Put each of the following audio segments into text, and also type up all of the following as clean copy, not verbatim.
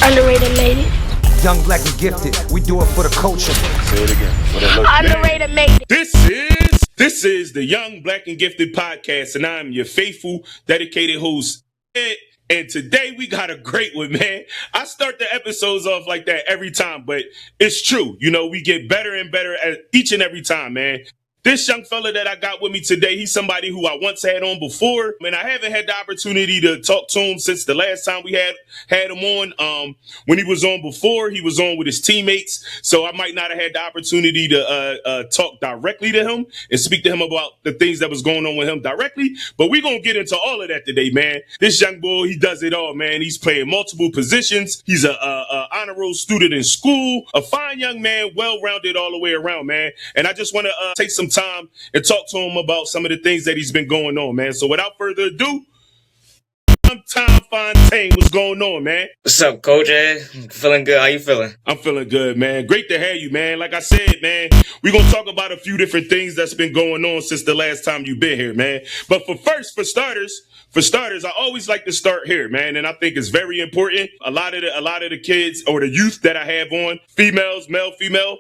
Underrated made it. Young, black, and gifted. We do it for the culture. Say it again. For the look. Underrated made it. This is the Young, Black, and Gifted podcast, and I'm your faithful, dedicated host, Ed. And today we got a great one, man. I start the episodes off like that every time, but it's true. You know, we get better and better at each and every time, man. This young fella that I got with me today, he's somebody who I once had on before, and I haven't had the opportunity to talk to him since the last time we had him on. When he was on before, he was on with his teammates, so I might not have had the opportunity to talk directly to him and speak to him about the things that was going on with him directly, but we're going to get into all of that today, man. This young boy, he does it all, man. He's playing multiple positions. He's a honor roll student in school, a fine young man, well-rounded all the way around, man, and I just want to take some time and talk to him about some of the things that he's been going on, man. So without further ado, I'm Tom Fontaine. What's going on, man? What's up, Coach Ed? Feeling good. How you feeling? I'm feeling good, man. Great to have you, man. Like I said, man, we're going to talk about a few different things that's been going on since the last time you've been here, man. But for starters, I always like to start here, man, and I think it's very important. A lot of the kids or the youth that I have on, females, male, female,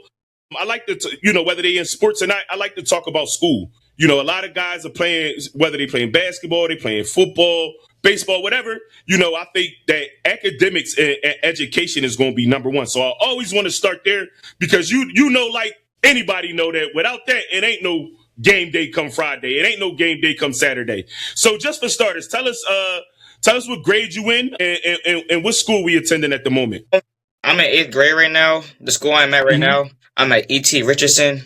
I like to, whether they in sports or not, I like to talk about school. You know, a lot of guys are playing, whether they playing basketball, they playing football, baseball, whatever. I think that academics and education is going to be number one. So I always want to start there because like anybody know that without that, it ain't no game day come Friday. It ain't no game day come Saturday. So just for starters, tell us what grade you in and what school we attending at the moment. I'm in 8th grade right now. The school I'm at right now, I'm at E.T. Richardson.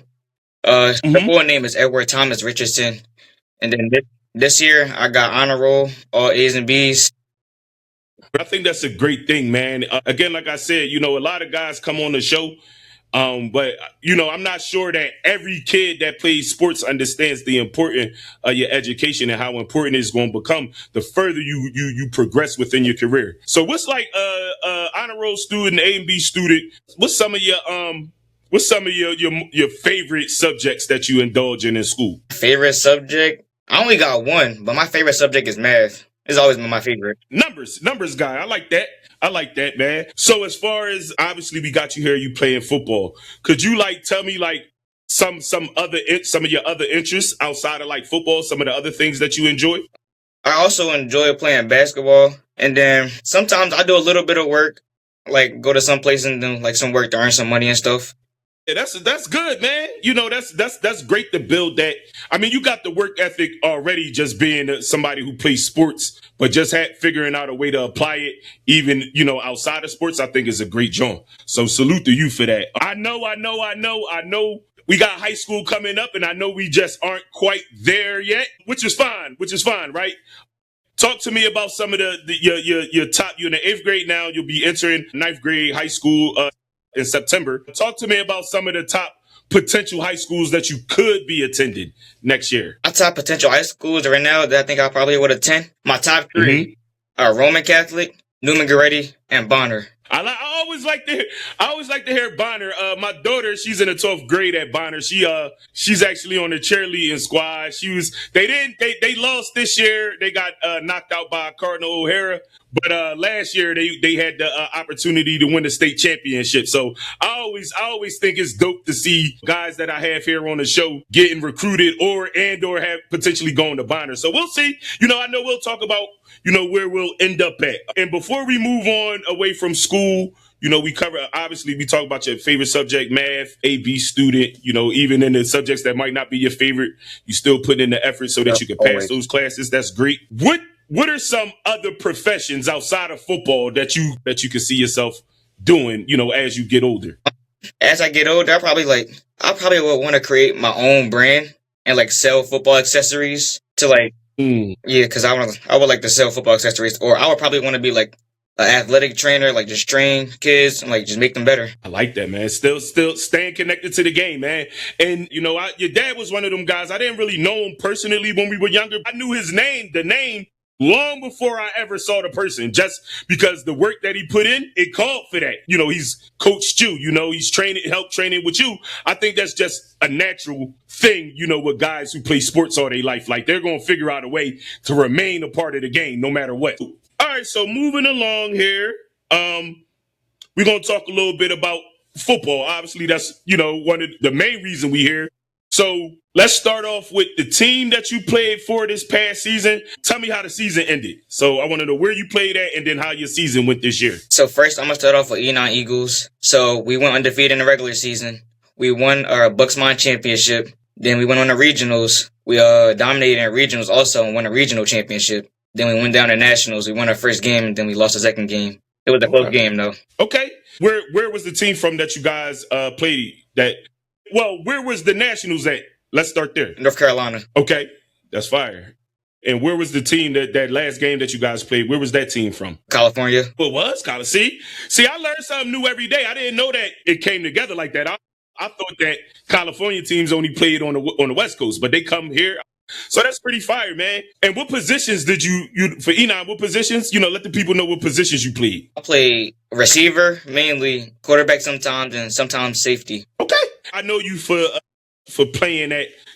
The full name is Edward Thomas Richardson. And then this year, I got honor roll, all A's and B's. I think that's a great thing, man. Again, like I said, a lot of guys come on the show, but I'm not sure that every kid that plays sports understands the importance of your education and how important it's going to become the further you progress within your career. So what's like honor roll student, A and B student? What's some of your favorite subjects that you indulge in school? Favorite subject? I only got one, but my favorite subject is math. It's always been my favorite. Numbers guy. I like that, man. So as far as obviously we got you here, you playing football. Could you tell me some of your other interests outside of football, some of the other things that you enjoy? I also enjoy playing basketball, and then sometimes I do a little bit of work, go to some place and do some work to earn some money and stuff. Yeah, that's good, man. That's great to build that. I mean, you got the work ethic already just being somebody who plays sports, but just figuring out a way to apply it even, outside of sports, I think is a great job. So salute to you for that. I know. We got high school coming up and I know we just aren't quite there yet, which is fine, right? Talk to me about some of your top, you're in the 8th grade now, you'll be entering 9th grade high school, in September. Talk to me about some of the top potential high schools that you could be attending next year. My top potential high schools right now that I think I probably would attend. My top 3 are Roman Catholic, Newman Goretti, and Bonner. I always like to hear Bonner. My daughter, she's in the 12th grade at Bonner. She's actually on the cheerleading squad. They lost this year. They got knocked out by Cardinal O'Hara. But last year they had the opportunity to win the state championship. So I always think it's dope to see guys that I have here on the show getting recruited or have potentially going to Bonner. So we'll see. I know we'll talk about where we'll end up at. And before we move on away from school, we talk about your favorite subject, math, A-B student, even in the subjects that might not be your favorite, you still put in the effort so that you can pass those classes. That's great. What are some other professions outside of football that you can see yourself doing, as you get older? As I get older, I probably would want to create my own brand and sell football accessories to because I would like to sell football accessories, or I would probably want to be an athletic trainer, just train kids and just make them better. I like that, man. Still staying connected to the game, man. And your dad was one of them guys. I didn't really know him personally when we were younger. I knew the name long before I ever saw the person, just because the work that he put in, it called for that. He's coached you, he's helped training with you. I think that's just a natural thing, with guys who play sports all their life. They're going to figure out a way to remain a part of the game no matter what. All right, so moving along here. we're going to talk a little bit about football. Obviously, that's, one of the main reason we here. So let's start off with the team that you played for this past season. Tell me how the season ended. So I want to know where you played at and then how your season went this year. So first, I'm going to start off with E9 Eagles. So we went undefeated in the regular season. We won our Bucks Mine championship. Then we went on the regionals. We dominated in regionals also and won a regional championship. Then we went down to nationals. We won our first game and then we lost the second game. It was a close game though. Okay. Where was the team from that you guys played that? Well, where was the Nationals at? Let's start there. North Carolina. Okay, that's fire. And where was the team that last game that you guys played? Where was that team from? California. Well, it was California. See, I learned something new every day. I didn't know that it came together like that. I thought that California teams only played on the West Coast, but they come here. So that's pretty fire, man. And what positions did you for E9? What positions? Let the people know what positions you played. I played receiver, mainly quarterback sometimes, and sometimes safety. Okay, I know you for playing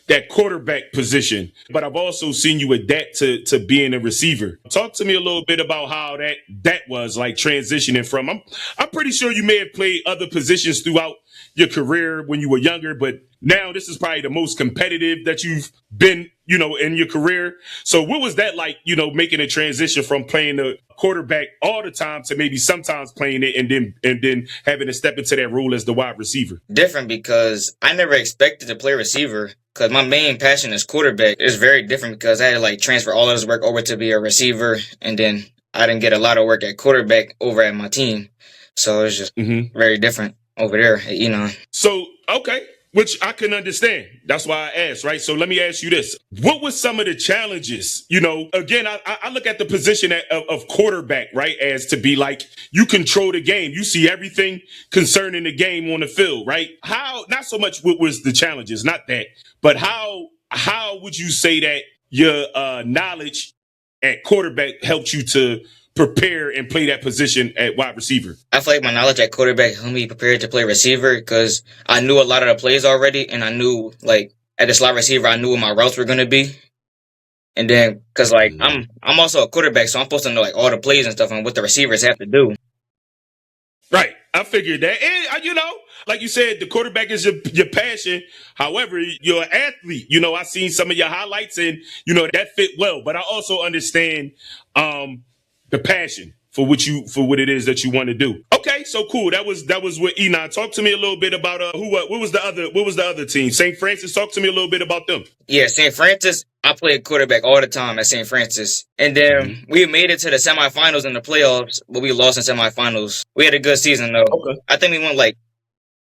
that quarterback position, but I've also seen you adapt to being a receiver. Talk to me a little bit about how that was like transitioning from. I'm pretty sure you may have played other positions throughout your career when you were younger, but now this is probably the most competitive that you've been, in your career. So what was that like, making a transition from playing the quarterback all the time to maybe sometimes playing it and then having to step into that role as the wide receiver? Different because I never expected to play receiver because my main passion is quarterback. It's very different because I had to transfer all of this work over to be a receiver, and then I didn't get a lot of work at quarterback over at my team. So it's just very different over there at So, okay. Which I can understand. That's why I asked, right? So let me ask you this. What were some of the challenges? Again, I look at the position of quarterback, right, as to be like you control the game. You see everything concerning the game on the field, right? How, not so much what was the challenges, not that, but how would you say that your knowledge at quarterback helped you to prepare and play that position at wide receiver? I feel like my knowledge at quarterback helped me prepare to play receiver because I knew a lot of the plays already, and I knew at the slot receiver I knew what my routes were gonna be. And then because I'm also a quarterback, so I'm supposed to know all the plays and stuff and what the receivers have to do. Right, I figured that, and like you said, the quarterback is your passion. However, you're an athlete. I seen some of your highlights, and that fit well. But I also understand the passion for what it is that you want to do. Okay, so cool. That was what Enoch. Talk to me a little bit about what was the other team? St. Francis. Talk to me a little bit about them. Yeah, St. Francis. I played quarterback all the time at St. Francis, and then we made it to the semifinals and the playoffs, but we lost in semifinals. We had a good season though. Okay. I think we won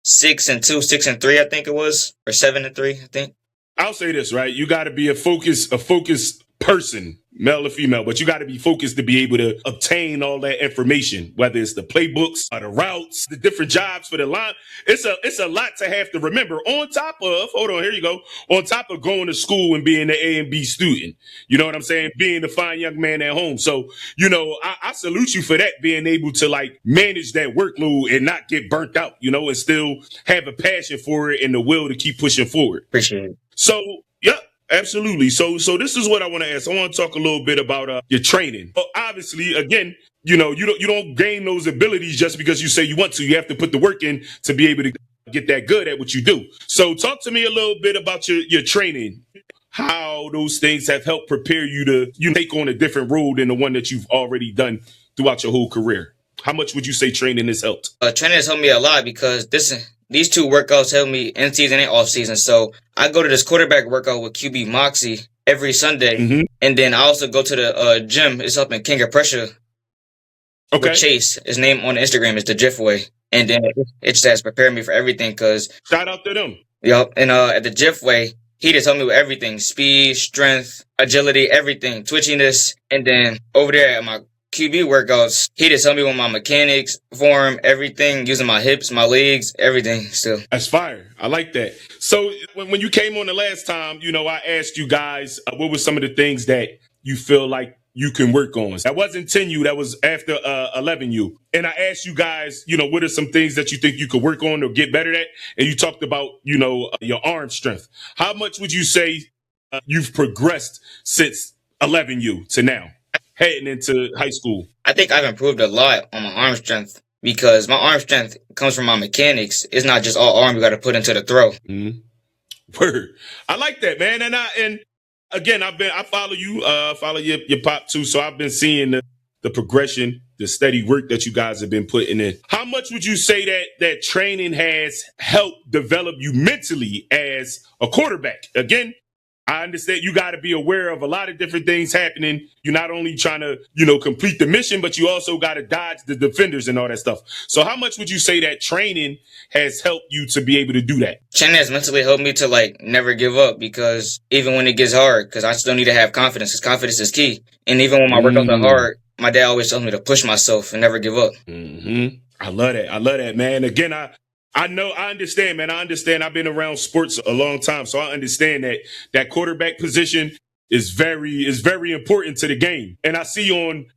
6-2, 6-3. I think it was, or 7-3. I think. I'll say this, right? You got to be a focused person, male or female, but you got to be focused to be able to obtain all that information, whether it's the playbooks or the routes, the different jobs for the line. It's a lot to have to remember on top of going to school and being an A and B student. You know what I'm saying? Being the fine young man at home. So, I salute you for that, being able to manage that workload and not get burnt out, and still have a passion for it and the will to keep pushing forward. Appreciate it. So, yeah. Absolutely. So this is what I want to ask. I want to talk a little bit about your training. But obviously, again, you don't gain those abilities just because you say you want to. You have to put the work in to be able to get that good at what you do. So talk to me a little bit about your training, how those things have helped prepare you to take on a different role than the one that you've already done throughout your whole career. How much would you say training has helped? Training has helped me a lot because these two workouts help me in season and off season. So I go to this quarterback workout with QB Moxie every Sunday. And then I also go to the gym. It's up in King of Prussia. Okay. With Chase. His name on Instagram is the Jiffway. And then it just has prepared me for everything because... Shout out to them. Yep. And at the Jiffway, he just helped me with everything. Speed, strength, agility, everything. Twitchiness. And then over there at my QB workouts, he just helped me with my mechanics, form, everything, using my hips, my legs, everything still. That's fire. I like that. So when you came on the last time, I asked you guys, what were some of the things that you feel like you can work on? That wasn't 10U, that was after 11U. And I asked you guys, what are some things that you think you could work on or get better at? And you talked about, your arm strength. How much would you say you've progressed since 11U to now? Heading into high school? I think I've improved a lot on my arm strength. because my arm strength comes from my mechanics. It's not just all arm you got to put into the throw. Mm-hmm. Word. I like that, man. And again, I follow you, follow your pop too. So I've been seeing the progression, the steady work that you guys have been putting in. How much would you say that training has helped develop you mentally as a quarterback? Again, I understand you got to be aware of a lot of different things happening. You're not only trying to, complete the mission, but you also got to dodge the defenders and all that stuff. So how much would you say that training has helped you to be able to do that? Training has mentally helped me to never give up, because even when it gets hard, because I still need to have confidence, because confidence is key. And even when my workouts are hard, my dad always tells me to push myself and never give up. Mm-hmm. I love that, man. Again, I understand, man. I understand. I've been around sports a long time, so I understand that quarterback position is very important to the game. And I see on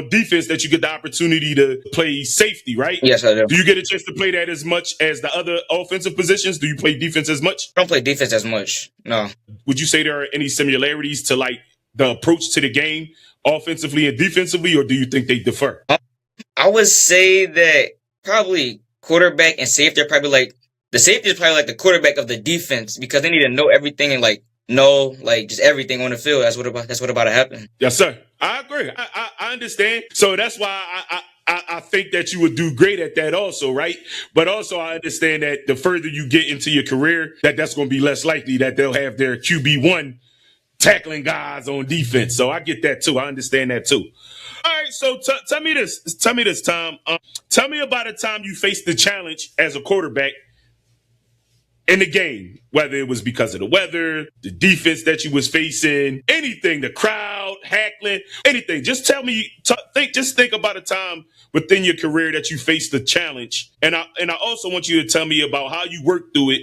defense that you get the opportunity to play safety, right? Yes, I do. Do you get a chance to play that as much as the other offensive positions? Do you play defense as much? I don't play defense as much, no. Would you say there are any similarities to the approach to the game offensively and defensively, or do you think they differ? I would say that probably quarterback and safety are probably the safety is probably the quarterback of the defense, because they need to know everything and know just everything on the field. That's what about to happen. Yes, sir. I agree. I understand. So that's why I think that you would do great at that also, right? But also I understand that the further you get into your career, that's going to be less likely that they'll have their QB1 tackling guys on defense. So I get that too. I understand that too. All right, so tell me this, Tom. Tell me about a time you faced the challenge as a quarterback in the game, whether it was because of the weather, the defense that you was facing, anything, the crowd, heckling, anything. Just tell me, think about a time within your career that you faced the challenge. And I also want you to tell me about how you worked through it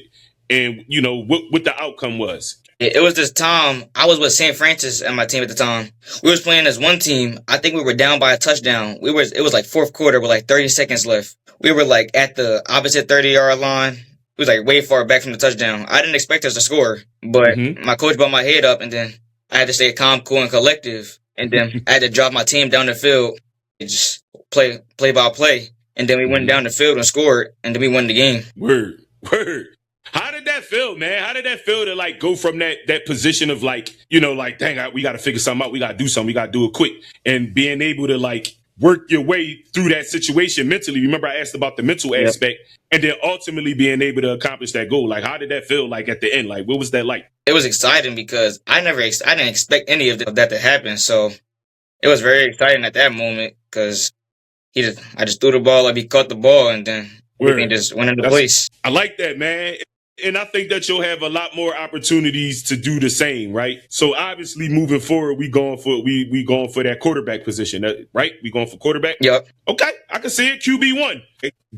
and, what the outcome was. It was this time, I was with St. Francis and my team at the time. We was playing as one team. I think we were down by a touchdown. It was fourth quarter with 30 seconds left. We were at the opposite 30-yard line. It was way far back from the touchdown. I didn't expect us to score, but my coach brought my head up, and then I had to stay calm, cool, and collective. And then I had to drop my team down the field and just play by play. And then we went down the field and scored, and then we won the game. Word. How did that feel, man? How did that feel to go from that position of dang, we got to figure something out. We got to do something. We got to do it quick. And being able to work your way through that situation mentally. Remember I asked about the mental aspect, and then ultimately being able to accomplish that goal. How did that feel at the end? What was that like? It was exciting because I didn't expect any of that to happen. So it was very exciting at that moment because I just threw the ball, he caught the ball, and then everything just went into place. I like that, man. And I think that you'll have a lot more opportunities to do the same, right? So obviously moving forward, we going for that quarterback position, right? We going for quarterback? Yep. Okay, I can see it. QB1.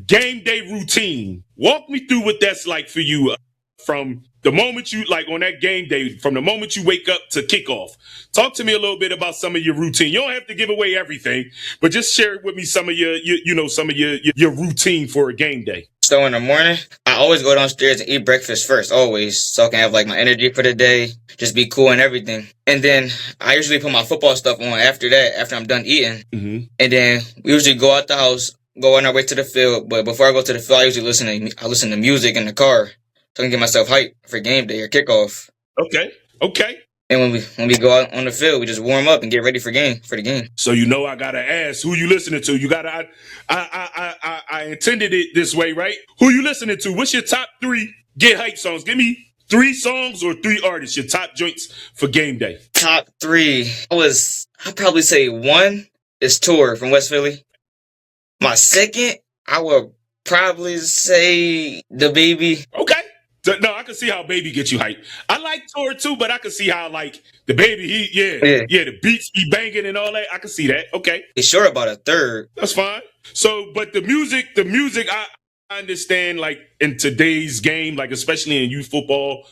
Game day routine. Walk me through what that's like for you from the moment you on that game day, from the moment you wake up to kickoff. Talk to me a little bit about some of your routine. You don't have to give away everything, but just share with me some of your routine for a game day. So in the morning, I always go downstairs and eat breakfast first, always, so I can have my energy for the day, just be cool and everything. And then I usually put my football stuff on after I'm done eating. Mm-hmm. And then we usually go out the house, go on our way to the field. But before I go to the field, I usually listen to music in the car so I can get myself hyped for game day or kickoff. Okay. And when we go out on the field, we just warm up and get ready for the game. So I gotta ask, who you listening to? You gotta. I intended it this way, right? Who you listening to? What's your top 3 get hype songs? Give me 3 songs or 3 artists. Your top joints for game day. Top 3. I'd probably say 1 is Tour from West Philly. My second, I would probably say The Baby. Okay. No, I can see how Baby gets you hyped. I like Tour too, but I can see how The Baby, the beats be banging and all that. I can see that. Okay. He's sure about a third. That's fine. So, but the music, I understand in today's game, especially in youth football,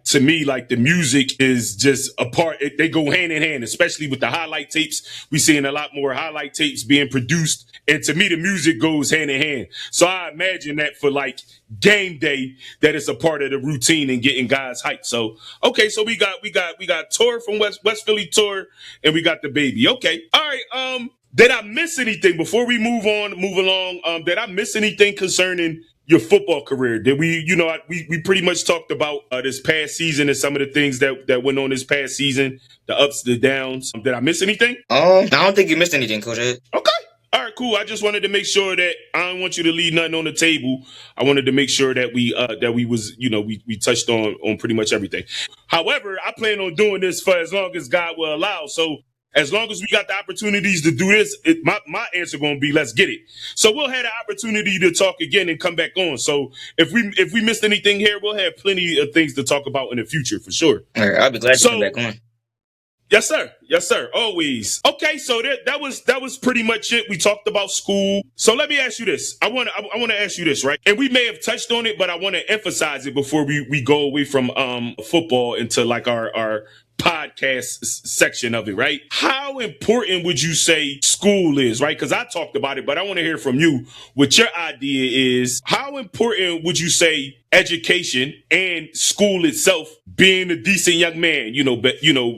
to me, the music is just a part. They go hand in hand, especially with the highlight tapes. We're seeing a lot more highlight tapes being produced. And to me, the music goes hand in hand. So I imagine that for game day, that it's a part of the routine and getting guys hyped. So, okay. So we got Tour from West Philly Tour, and we got The Baby. Okay. All right. Did I miss anything before we move along? Did I miss anything concerning your football career? Did we, we pretty much talked about this past season and some of the things that went on this past season, the ups, the downs. Did I miss anything? I don't think you missed anything, Coach Ed. Okay. All right, cool. I just wanted to make sure that I don't want you to leave nothing on the table. I wanted to make sure that we touched on pretty much everything. However, I plan on doing this for as long as God will allow. So as long as we got the opportunities to do this, my answer going to be let's get it. So we'll have the opportunity to talk again and come back on. So if we missed anything here, we'll have plenty of things to talk about in the future for sure. All right, I'll be glad to come back on. Yes, sir. Yes, sir. Always. Okay, so that was pretty much it. We talked about school. So let me ask you this. I want to ask you this, right? And we may have touched on it, but I want to emphasize it before we go away from football into like our podcast section of it, right? How important would you say school is, right? Because I talked about it, but I want to hear from you what your idea is. How important would you say education and school itself, being a decent young man,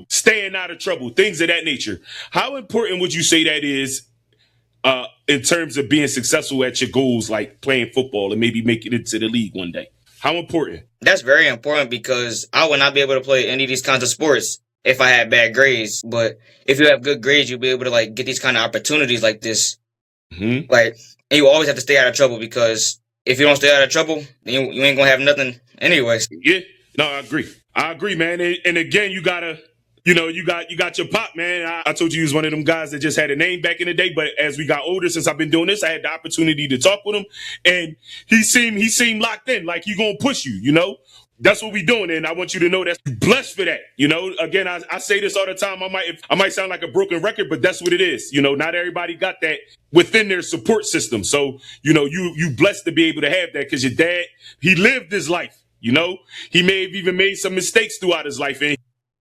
staying out of trouble, things of that nature? How important would you say that is in terms of being successful at your goals, like playing football and maybe making it to the league one day? How important? That's very important because I would not be able to play any of these kinds of sports if I had bad grades. But if you have good grades, you'll be able to like get these kind of opportunities like this. Mm-hmm. Like, and you always have to stay out of trouble because if you don't stay out of trouble, then you ain't gonna have nothing anyways. Yeah, no, I agree, man. And again, you gotta. You got your pop, man. I told you he was one of them guys that just had a name back in the day. But as we got older, since I've been doing this, I had the opportunity to talk with him, and he seemed locked in, like he gonna push you. That's what we doing, and I want you to know that you're blessed for that. Again, I say this all the time. I might sound like a broken record, but that's what it is. Not everybody got that within their support system. So you blessed to be able to have that because your dad, he lived his life. He may have even made some mistakes throughout his life, and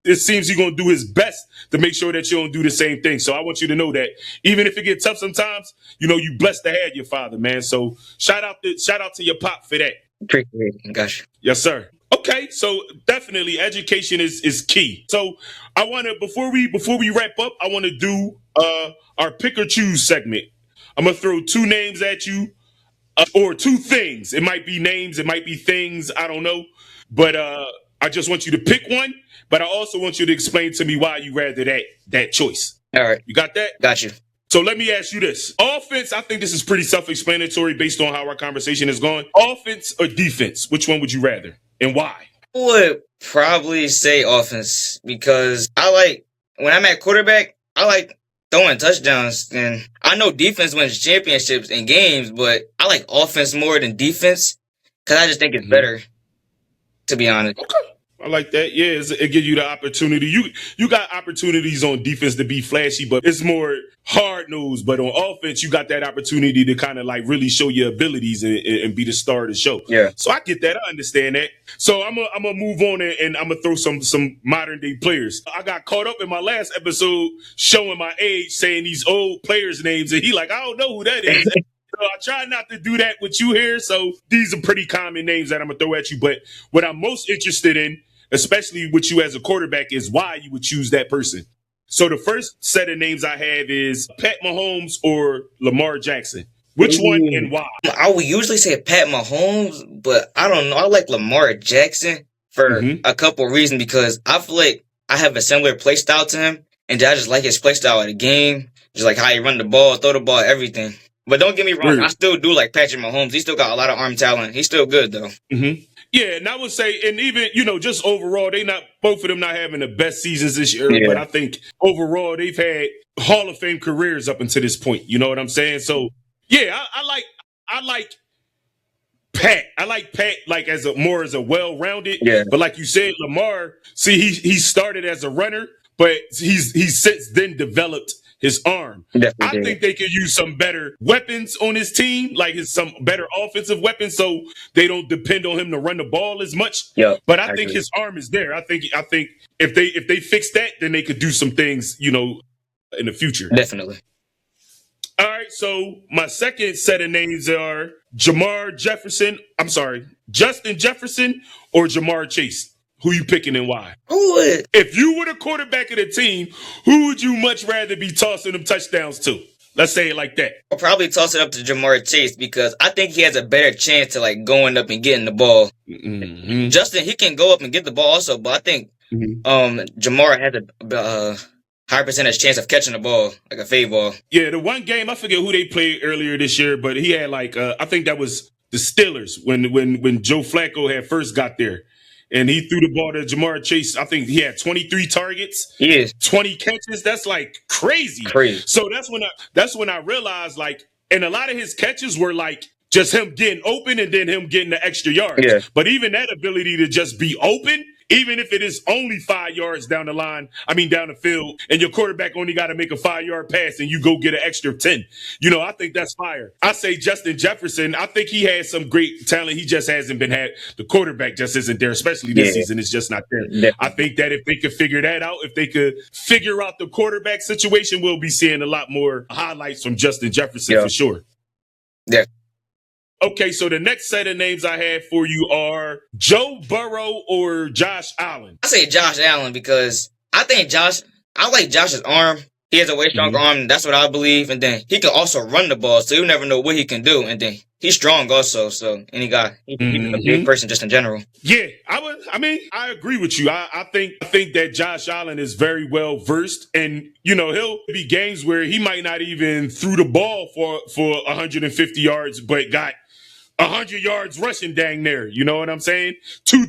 it seems he's going to do his best to make sure that you don't do the same thing. So I want you to know that even if it gets tough sometimes, you blessed to have your father, man. So shout out to your pop for that. Appreciate it. Gosh. Yes, sir. Okay, so definitely education is key. So I want to, before we wrap up, I want to do our pick or choose segment. I'm going to throw two names at you or two things. It might be names, it might be things, I don't know. But I just want you to pick one. But I also want you to explain to me why you rather that choice. All right. You got that? Got you. So let me ask you this. Offense, I think this is pretty self-explanatory based on how our conversation is going. Offense or defense? Which one would you rather and why? I would probably say offense because when I'm at quarterback, I like throwing touchdowns. And I know defense wins championships and games, but I like offense more than defense because I just think it's better, to be honest. Okay. I like that. Yeah, it gives you the opportunity. You got opportunities on defense to be flashy, but it's more hard-nosed. But on offense, you got that opportunity to kind of like really show your abilities and be the star of the show. Yeah. So I get that. I understand that. So I'm gonna move on and I'm gonna throw some modern-day players. I got caught up in my last episode showing my age, saying these old players' names, and he like, I don't know who that is. So I try not to do that with you here. So these are pretty common names that I'm gonna throw at you. But what I'm most interested in, especially with you as a quarterback, is why you would choose that person. So the first set of names I have is Pat Mahomes or Lamar Jackson. Which one and why? I would usually say Pat Mahomes, but I don't know. I like Lamar Jackson for a couple of reasons because I feel like I have a similar play style to him, and I just like his play style of the game, just like how he run the ball, throw the ball, everything. But don't get me wrong, I still do like Patrick Mahomes. He still got a lot of arm talent. He's still good though. Mm-hmm. Yeah, and I would say, and even, just overall, both of them not having the best seasons this year, but I think overall they've had Hall of Fame careers up until this point. You know what I'm saying? So yeah, I like Pat. I like Pat like as a well-rounded. Yeah. But like you said, Lamar, see, he started as a runner, but he's since then developed his arm. Definitely. I think they could use some better weapons on his team, like some better offensive weapons, so they don't depend on him to run the ball as much. Yeah, but I think his arm is there. I think if they fix that, then they could do some things, in the future. Definitely. All right, so my second set of names are Justin Jefferson or Jamar Chase. Who you picking and why? Who would? If you were the quarterback of the team, who would you much rather be tossing them touchdowns to? Let's say it like that. I'll probably toss it up to Jamar Chase because I think he has a better chance to like going up and getting the ball. Mm-hmm. Justin, he can go up and get the ball also, but I think Jamar has a high percentage chance of catching the ball, like a fade ball. Yeah, the one game, I forget who they played earlier this year, but he had like I think that was the Steelers when Joe Flacco had first got there. And he threw the ball to Jamar Chase. I think he had 23 targets, 20 catches. That's like crazy. So that's when I realized, like, and a lot of his catches were like just him getting open and then him getting the extra yards. Yeah. But even that ability to just be open, even if it is only 5 yards down the field, and your quarterback only got to make a 5-yard pass and you go get an extra 10. I think that's fire. I say Justin Jefferson, I think he has some great talent. He just hasn't been the quarterback just isn't there, especially this season. It's just not there. Yeah. I think that if they could figure that out, if they could figure out the quarterback situation, we'll be seeing a lot more highlights from Justin Jefferson for sure. Yeah. Okay, so the next set of names I have for you are Joe Burrow or Josh Allen. I say Josh Allen because I like Josh's arm. He has a way stronger arm. That's what I believe. And then he can also run the ball, so you never know what he can do. And then he's strong also. So, and he's a big person just in general. Yeah, I agree with you. I think that Josh Allen is very well versed, and he'll be games where he might not even threw the ball for 150 yards, but got 100 yards rushing dang near. You know what I'm saying? Two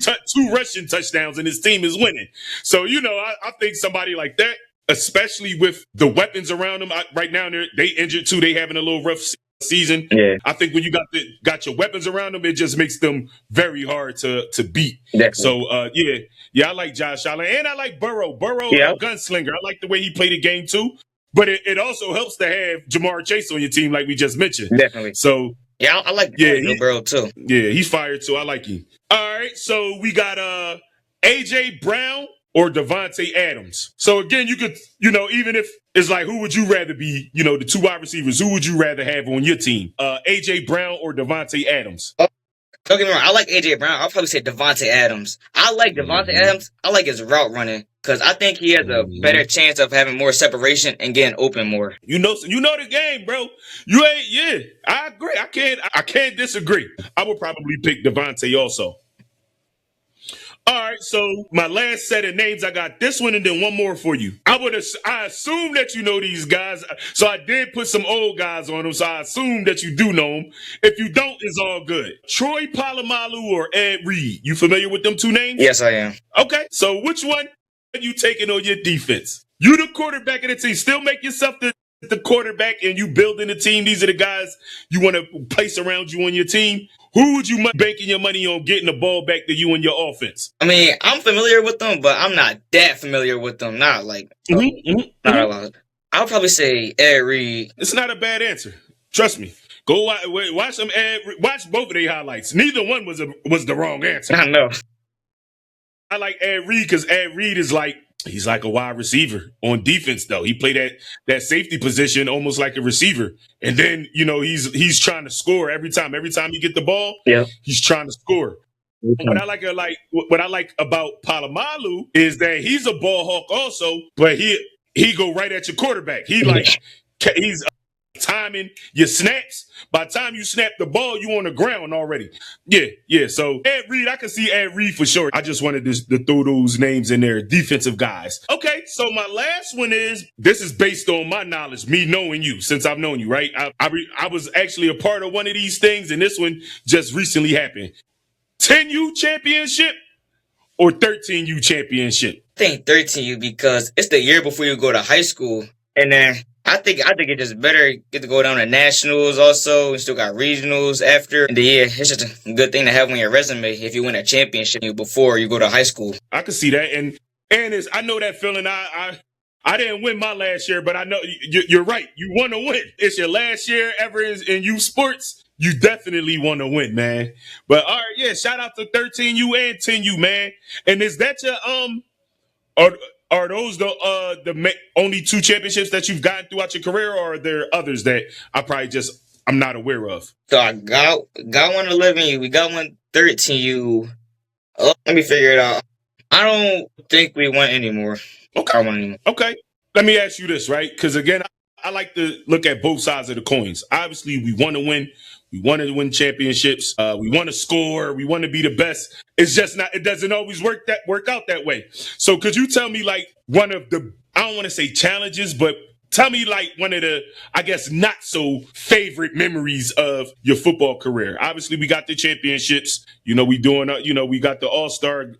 rushing touchdowns and his team is winning. So, I think somebody like that, especially with the weapons around them right now, they injured too. They having a little rough season. Yeah. I think when you got your weapons around them, it just makes them very hard to beat. Definitely. So, I like Josh Allen and I like Burrow. Burrow, a gunslinger. I like the way he played the game too. But it also helps to have Jamar Chase on your team, like we just mentioned. Definitely. So, yeah, I like Burrow too. Yeah, he's fired too. I like him. All right, so we got AJ Brown or Devontae Adams. So again, you could, even if it's like, who would you rather be? The two wide receivers. Who would you rather have on your team? AJ Brown or Devontae Adams? Don't get me wrong. I like AJ Brown. I'll probably say Devontae Adams. I like Devontae Adams. I like his route running because I think he has a better chance of having more separation and getting open more. You know the game, bro. I agree. I can't disagree. I would probably pick Devontae also. All right, so my last set of names, I got this one and then one more for you. I assume that you know these guys, so I did put some old guys on them, so I assume that you do know them. If you don't, it's all good. Troy Polamalu or Ed Reed. You familiar with them two names? Yes, I am. Okay, so which one are you taking on your defense? You the quarterback of the team. Still make yourself the quarterback and you building the team. These are the guys you want to place around you on your team. Who would you banking your money on getting the ball back to you and your offense? I mean, I'm familiar with them, but I'm not that familiar with them. Not like not a lot. I'll probably say Ed Reed. It's not a bad answer. Trust me. Go watch some watch both of their highlights. Neither one was the wrong answer. I know. I like Ed Reed because Ed Reed is he's like a wide receiver on defense, though. He played that safety position almost like a receiver. And then, he's trying to score every time. Every time he get the ball, he's trying to score. Mm-hmm. What I like about Polamalu is that he's a ball hawk also, but he go right at your quarterback. He's timing your snaps. By the time you snap the ball, you on the ground already. Yeah. So Ed Reed, I can see Ed Reed for sure. I just wanted to throw those names in there, defensive guys. Okay, so my last one this is based on my knowledge, me knowing you, since I've known you, right? I was actually a part of one of these things, and this one just recently happened. 10U championship or 13U championship? I think 13U because it's the year before you go to high school, and then I think it just better get to go down to nationals also. We still got regionals after. And it's just a good thing to have on your resume if you win a championship before you go to high school. I can see that. And I know that feeling. I didn't win my last year, but I know you're right. You want to win. It's your last year ever in youth sports. You definitely want to win, man. But all right, shout out to 13U and 10U, man. And is that your Are those the only two championships that you've gotten throughout your career, or are there others that I'm not aware of? So I got one 11U. We got one 13U. Let me figure it out. I don't think we won anymore. Okay. Let me ask you this, right? Because again, I like to look at both sides of the coins. Obviously, we want to win. We want to win championships. We want to score. We want to be the best. It's just not. It doesn't always work out that way. So, could you tell me like one of the, I don't want to say challenges, but tell me like one of the, I guess, not so favorite memories of your football career. Obviously, we got the championships. You know, we doing. We got the All-Star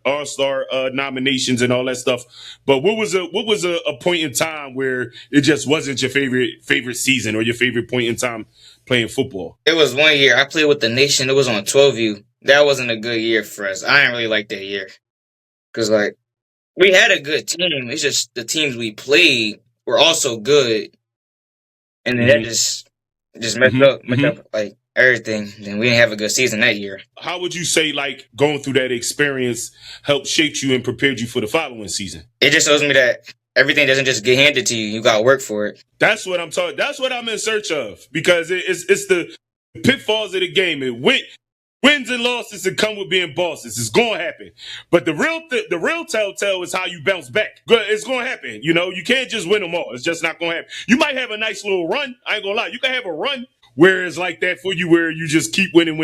nominations and all that stuff. But what was a point in time where it just wasn't your favorite season or your favorite point in time playing football? It was one year I played with the Nation. It was on 12U. That wasn't a good year for us. I didn't really like that year because like we had a good team. It's just the teams we played were also good, and then that just messed up like everything. Then we didn't have a good season that year. How would you say like going through that experience helped shape you and prepared you for the following season? It just shows me that everything doesn't just get handed to you. You got to work for it. That's what I'm talking. That's what I'm in search of, because it's the pitfalls of the game. Wins and losses that come with being bosses. It's going to happen. But the real telltale is how you bounce back. It's going to happen. You know, you can't just win them all. It's just not going to happen. You might have a nice little run. I ain't going to lie. You can have a run where it's like that for you, where you just keep winning.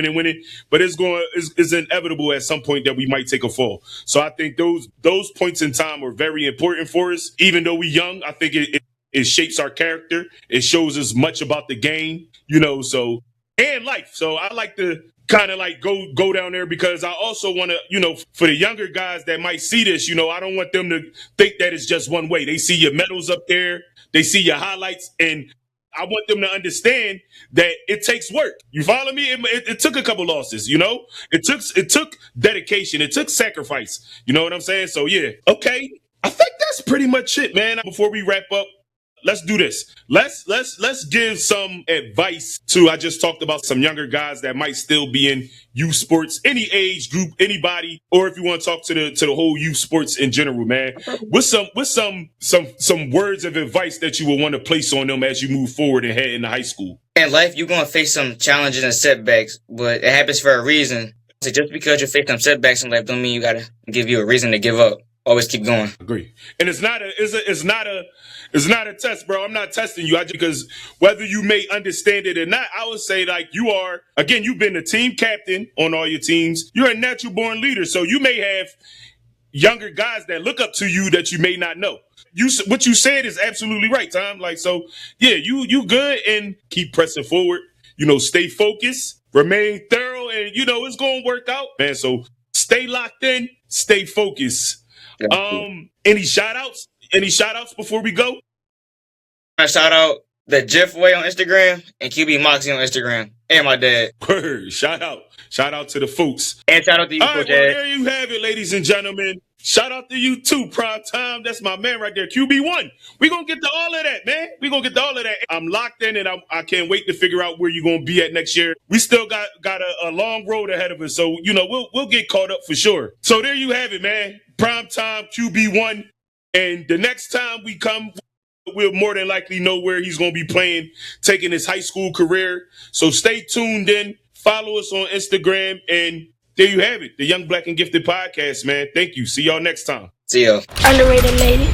But it's inevitable at some point that we might take a fall. So I think those points in time are very important for us. Even though we're young, I think it shapes our character. It shows us much about the game, you know, so, and life. So I like to kind of like go down there, because I also want to, you know, for the younger guys that might see this, you know, I don't want them to think that it's just one way. They see your medals up there, they see your highlights, and I want them to understand that it takes work. You follow me? It took a couple losses, you know? It took dedication. It took sacrifice. You know what I'm saying? So yeah. Okay. I think that's pretty much it, man. Before we wrap up, let's do this. Let's give some advice to, I just talked about some younger guys that might still be in youth sports, any age group, anybody, or if you want to talk to the whole youth sports in general, man. What's some words of advice that you would want to place on them as you move forward and head into high school? In life, you're going to face some challenges and setbacks, but it happens for a reason. So just because you face some setbacks in life don't mean you got to give you a reason to give up. Always keep going. Agree. And it's not a test, bro. I'm not testing you. Because whether you may understand it or not, I would say like you are, again, you've been the team captain on all your teams. You're a natural born leader. So you may have younger guys that look up to you that you may not know. What you said is absolutely right, Tom. Like, so yeah, you good, and keep pressing forward. You know, stay focused, remain thorough, and you know, it's going to work out, man. So stay locked in, stay focused. Any shout outs before we go? I shout out the Jeff Way on Instagram and QB Moxie on Instagram, and my dad. Word. Shout out to the folks. And shout out to you, all right, Dad. Well, there you have it, ladies and gentlemen. Shout out to you too, Prime Time. That's my man right there, QB1. We're going to get to all of that, man. We're going to get to all of that. I'm locked in, and I can't wait to figure out where you're going to be at next year. We still got a long road ahead of us, so, you know, we'll get caught up for sure. So there you have it, man. Prime Time, QB1. And the next time we come, we'll more than likely know where he's going to be playing, taking his high school career. So stay tuned in. Follow us on Instagram, and there you have it, the Young Black and Gifted podcast, man. Thank you. See y'all next time. See ya. Underrated lady.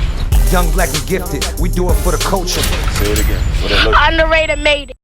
Young, black, and gifted. We do it for the culture. Say it again. For the look. Underrated lady.